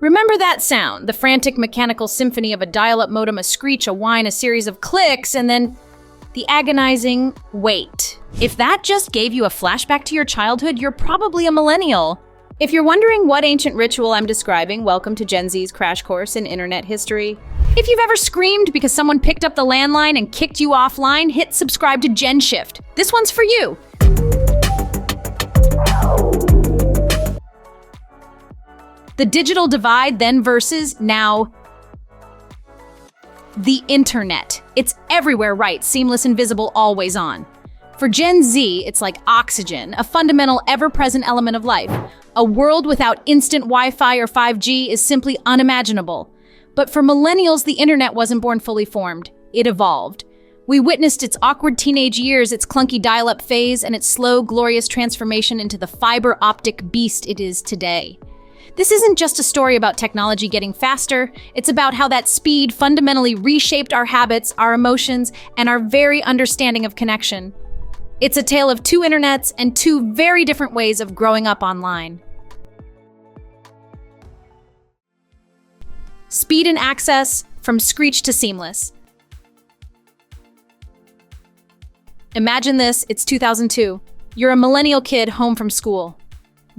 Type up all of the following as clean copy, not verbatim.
Remember that sound, the frantic mechanical symphony of a dial-up modem, a screech, a whine, a series of clicks, and then the agonizing wait. If that just gave you a flashback to your childhood, you're probably a millennial. If you're wondering what ancient ritual I'm describing, welcome to Gen Z's crash course in internet history. If you've ever screamed because someone picked up the landline and kicked you offline, hit subscribe to Genshift. This one's for you. The digital divide then versus now the internet. It's everywhere, right? Seamless, invisible, always on. For Gen Z, it's like oxygen, a fundamental, ever-present element of life. A world without instant Wi-Fi or 5G is simply unimaginable. But for millennials, the internet wasn't born fully formed. It evolved. We witnessed its awkward teenage years, its clunky dial-up phase, and its slow, glorious transformation into the fiber optic beast it is today. This isn't just a story about technology getting faster, it's about how that speed fundamentally reshaped our habits, our emotions, and our very understanding of connection. It's a tale of two internets and two very different ways of growing up online. Speed and access, from Screech to seamless. Imagine this, it's 2002. You're a millennial kid home from school.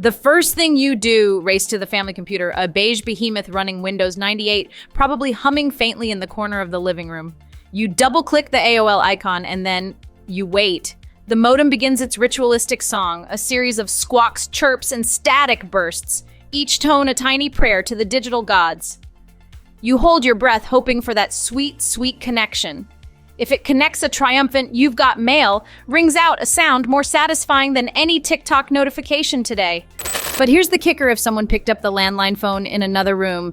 The first thing you do, race to the family computer, a beige behemoth running Windows 98, probably humming faintly in the corner of the living room. You double-click the AOL icon and then you wait. The modem begins its ritualistic song, a series of squawks, chirps, and static bursts, each tone a tiny prayer to the digital gods. You hold your breath, hoping for that sweet, sweet connection. If it connects, a triumphant "you've got mail" rings out a sound more satisfying than any TikTok notification today. But here's the kicker: if someone picked up the landline phone in another room,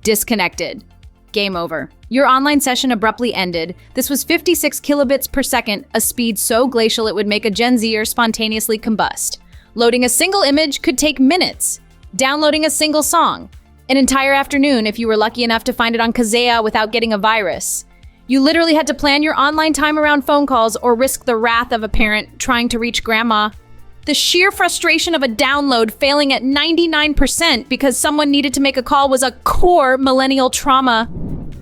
disconnected. Game over. Your online session abruptly ended. This was 56 kilobits per second, a speed so glacial it would make a Gen Zer spontaneously combust. Loading a single image could take minutes. Downloading a single song, an entire afternoon if you were lucky enough to find it on Kaseya without getting a virus. You literally had to plan your online time around phone calls or risk the wrath of a parent trying to reach grandma. The sheer frustration of a download failing at 99% because someone needed to make a call was a core millennial trauma.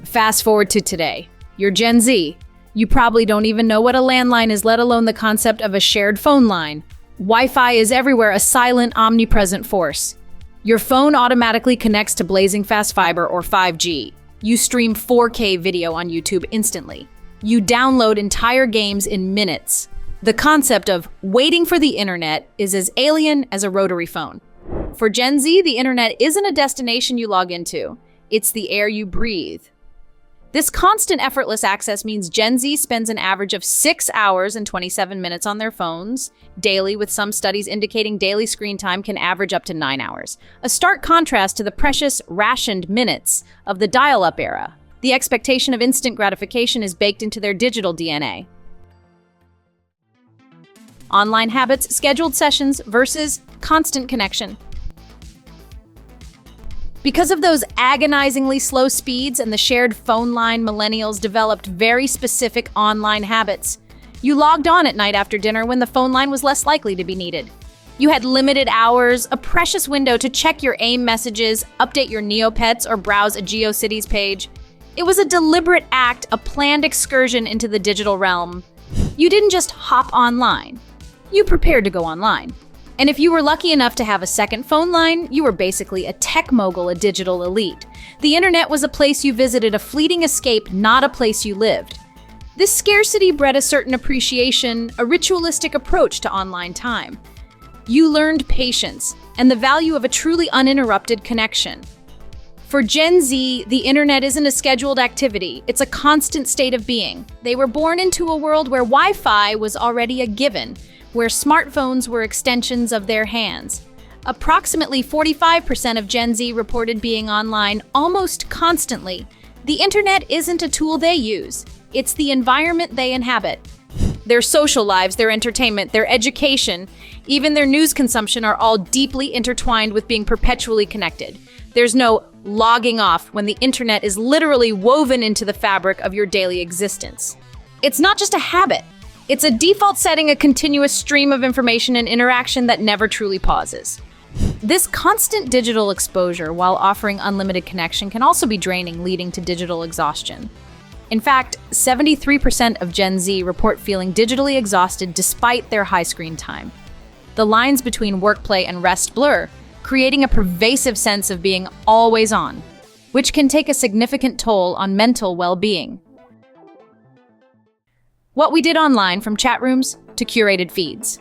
Fast forward to today. You're Gen Z. You probably don't even know what a landline is, let alone the concept of a shared phone line. Wi-Fi is everywhere, a silent, omnipresent force. Your phone automatically connects to blazing fast fiber or 5G. You stream 4K video on YouTube instantly. You download entire games in minutes. The concept of waiting for the internet is as alien as a rotary phone. For Gen Z, the internet isn't a destination you log into. It's the air you breathe. This constant effortless access means Gen Z spends an average of 6 hours and 27 minutes on their phones daily, with some studies indicating daily screen time can average up to 9 hours. A stark contrast to the precious, rationed minutes of the dial-up era. The expectation of instant gratification is baked into their digital DNA. Online habits, scheduled sessions versus constant connection. Because of those agonizingly slow speeds and the shared phone line, millennials developed very specific online habits. You logged on at night after dinner when the phone line was less likely to be needed. You had limited hours, a precious window to check your AIM messages, update your Neopets, or browse a GeoCities page. It was a deliberate act, a planned excursion into the digital realm. You didn't just hop online. You prepared to go online. And if you were lucky enough to have a second phone line, you were basically a tech mogul, a digital elite. The internet was a place you visited, a fleeting escape, not a place you lived. This scarcity bred a certain appreciation, a ritualistic approach to online time. You learned patience and the value of a truly uninterrupted connection. For Gen Z, the internet isn't a scheduled activity, it's a constant state of being. They were born into a world where Wi-Fi was already a given, where smartphones were extensions of their hands. Approximately 45% of Gen Z reported being online almost constantly. The internet isn't a tool they use, it's the environment they inhabit. Their social lives, their entertainment, their education, even their news consumption are all deeply intertwined with being perpetually connected. There's no logging off when the internet is literally woven into the fabric of your daily existence. It's not just a habit. It's a default setting, a continuous stream of information and interaction that never truly pauses. This constant digital exposure while offering unlimited connection can also be draining, leading to digital exhaustion. In fact, 73% of Gen Z report feeling digitally exhausted despite their high screen time. The lines between work, play, and rest blur, creating a pervasive sense of being always on, which can take a significant toll on mental well-being. What we did online, from chat rooms to curated feeds.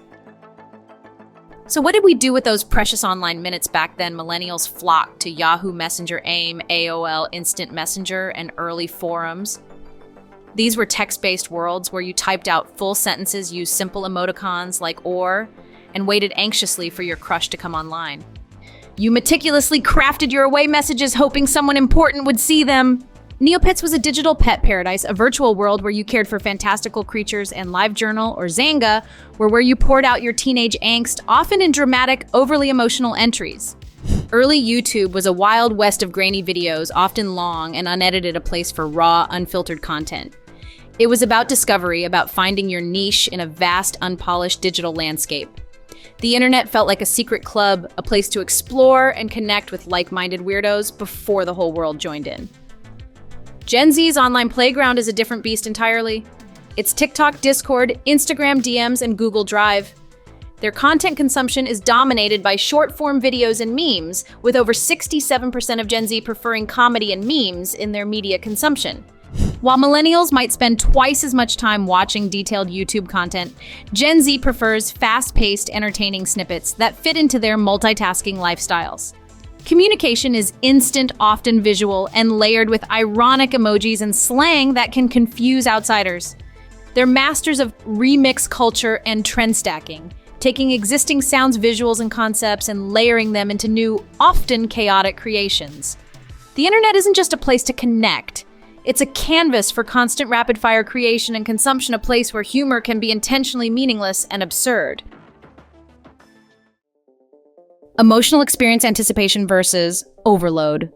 So what did we do with those precious online minutes back then? Millennials flocked to Yahoo Messenger, AIM, AOL, Instant Messenger, and early forums. These were text-based worlds where you typed out full sentences, used simple emoticons like or, and waited anxiously for your crush to come online. You meticulously crafted your away messages, hoping someone important would see them. Neopets was a digital pet paradise, a virtual world where you cared for fantastical creatures, and LiveJournal, or Zanga, were where you poured out your teenage angst, often in dramatic, overly emotional entries. Early YouTube was a wild west of grainy videos, often long and unedited, a place for raw, unfiltered content. It was about discovery, about finding your niche in a vast, unpolished digital landscape. The internet felt like a secret club, a place to explore and connect with like-minded weirdos before the whole world joined in. Gen Z's online playground is a different beast entirely. It's TikTok, Discord, Instagram DMs, and Google Drive. Their content consumption is dominated by short-form videos and memes, with over 67% of Gen Z preferring comedy and memes in their media consumption. While millennials might spend twice as much time watching detailed YouTube content, Gen Z prefers fast-paced, entertaining snippets that fit into their multitasking lifestyles. Communication is instant, often visual, and layered with ironic emojis and slang that can confuse outsiders. They're masters of remix culture and trend stacking, taking existing sounds, visuals, and concepts and layering them into new, often chaotic creations. The internet isn't just a place to connect. It's a canvas for constant rapid-fire creation and consumption, a place where humor can be intentionally meaningless and absurd. Emotional experience anticipation versus overload.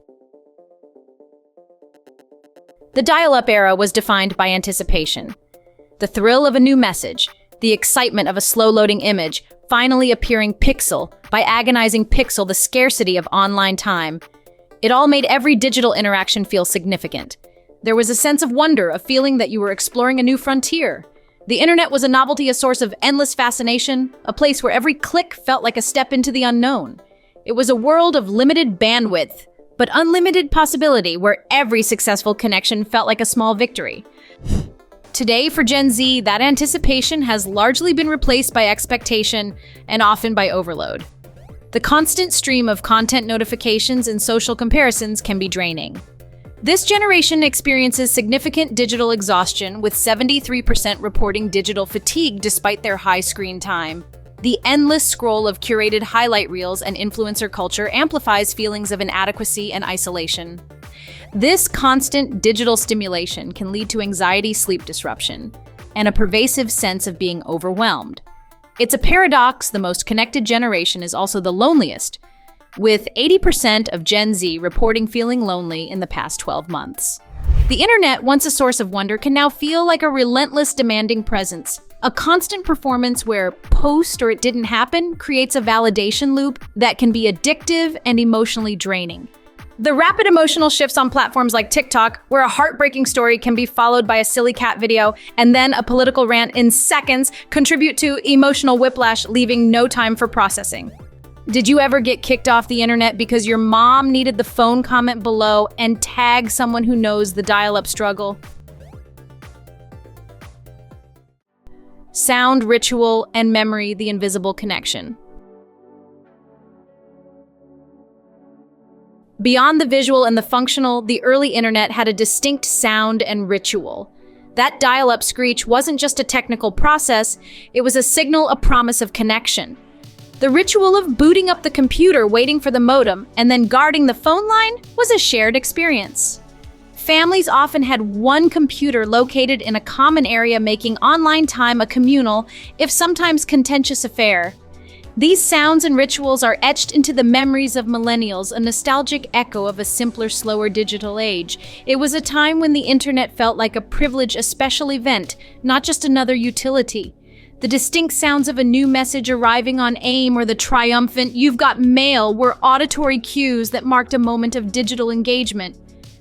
The dial-up era was defined by anticipation. The thrill of a new message, the excitement of a slow-loading image, finally appearing pixel by agonizing pixel, the scarcity of online time. It all made every digital interaction feel significant. There was a sense of wonder, a feeling that you were exploring a new frontier. The internet was a novelty, a source of endless fascination, a place where every click felt like a step into the unknown. It was a world of limited bandwidth, but unlimited possibility, where every successful connection felt like a small victory. Today, for Gen Z, that anticipation has largely been replaced by expectation and often by overload. The constant stream of content notifications and social comparisons can be draining. This generation experiences significant digital exhaustion, with 73% reporting digital fatigue despite their high screen time. The endless scroll of curated highlight reels and influencer culture amplifies feelings of inadequacy and isolation. This constant digital stimulation can lead to anxiety, sleep disruption, and a pervasive sense of being overwhelmed. It's a paradox. The most connected generation is also the loneliest, with 80% of Gen Z reporting feeling lonely in the past 12 months. The internet, once a source of wonder, can now feel like a relentless, demanding presence. A constant performance where post or it didn't happen creates a validation loop that can be addictive and emotionally draining. The rapid emotional shifts on platforms like TikTok, where a heartbreaking story can be followed by a silly cat video and then a political rant in seconds, contribute to emotional whiplash, leaving no time for processing. Did you ever get kicked off the internet because your mom needed the phone comment below and tag someone who knows the dial-up struggle? Sound, ritual, and memory, the invisible connection. Beyond the visual and the functional, the early internet had a distinct sound and ritual. That dial-up screech wasn't just a technical process, it was a signal, a promise of connection. The ritual of booting up the computer, waiting for the modem, and then guarding the phone line was a shared experience. Families often had one computer located in a common area, making online time a communal, if sometimes contentious affair. These sounds and rituals are etched into the memories of millennials, a nostalgic echo of a simpler, slower digital age. It was a time when the internet felt like a privilege, a special event, not just another utility. The distinct sounds of a new message arriving on AIM or the triumphant "you've got mail" were auditory cues that marked a moment of digital engagement.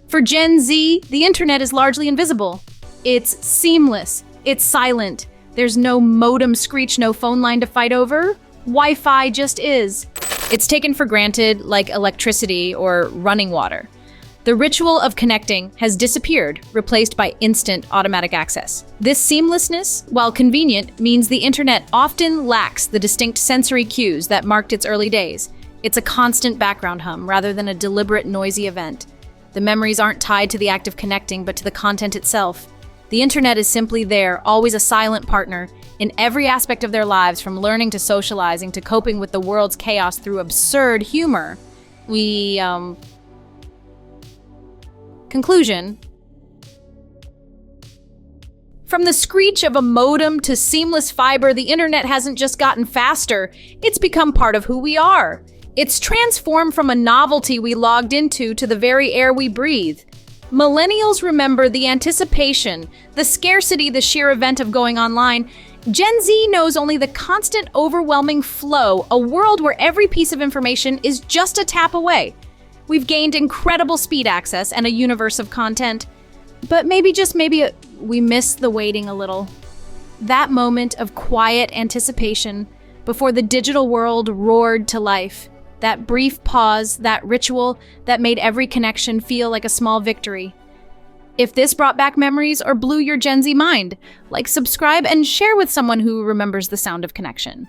For Gen Z, the internet is largely invisible. It's seamless. It's silent. There's no modem screech, no phone line to fight over. Wi-Fi just is. It's taken for granted like electricity or running water. The ritual of connecting has disappeared, replaced by instant automatic access. This seamlessness, while convenient, means the internet often lacks the distinct sensory cues that marked its early days. It's a constant background hum rather than a deliberate noisy event. The memories aren't tied to the act of connecting, but to the content itself. The internet is simply there, always a silent partner, in every aspect of their lives, from learning to socializing to coping with the world's chaos through absurd humor. Conclusion. From the screech of a modem to seamless fiber, the internet hasn't just gotten faster, it's become part of who we are. It's transformed from a novelty we logged into to the very air we breathe. Millennials remember the anticipation, the scarcity, the sheer event of going online. Gen Z knows only the constant, overwhelming flow, a world where every piece of information is just a tap away. We've gained incredible speed access and a universe of content, but maybe, just maybe, we miss the waiting a little. That moment of quiet anticipation before the digital world roared to life. That brief pause, that ritual that made every connection feel like a small victory. If this brought back memories or blew your Gen Z mind, like, subscribe, and share with someone who remembers the sound of connection.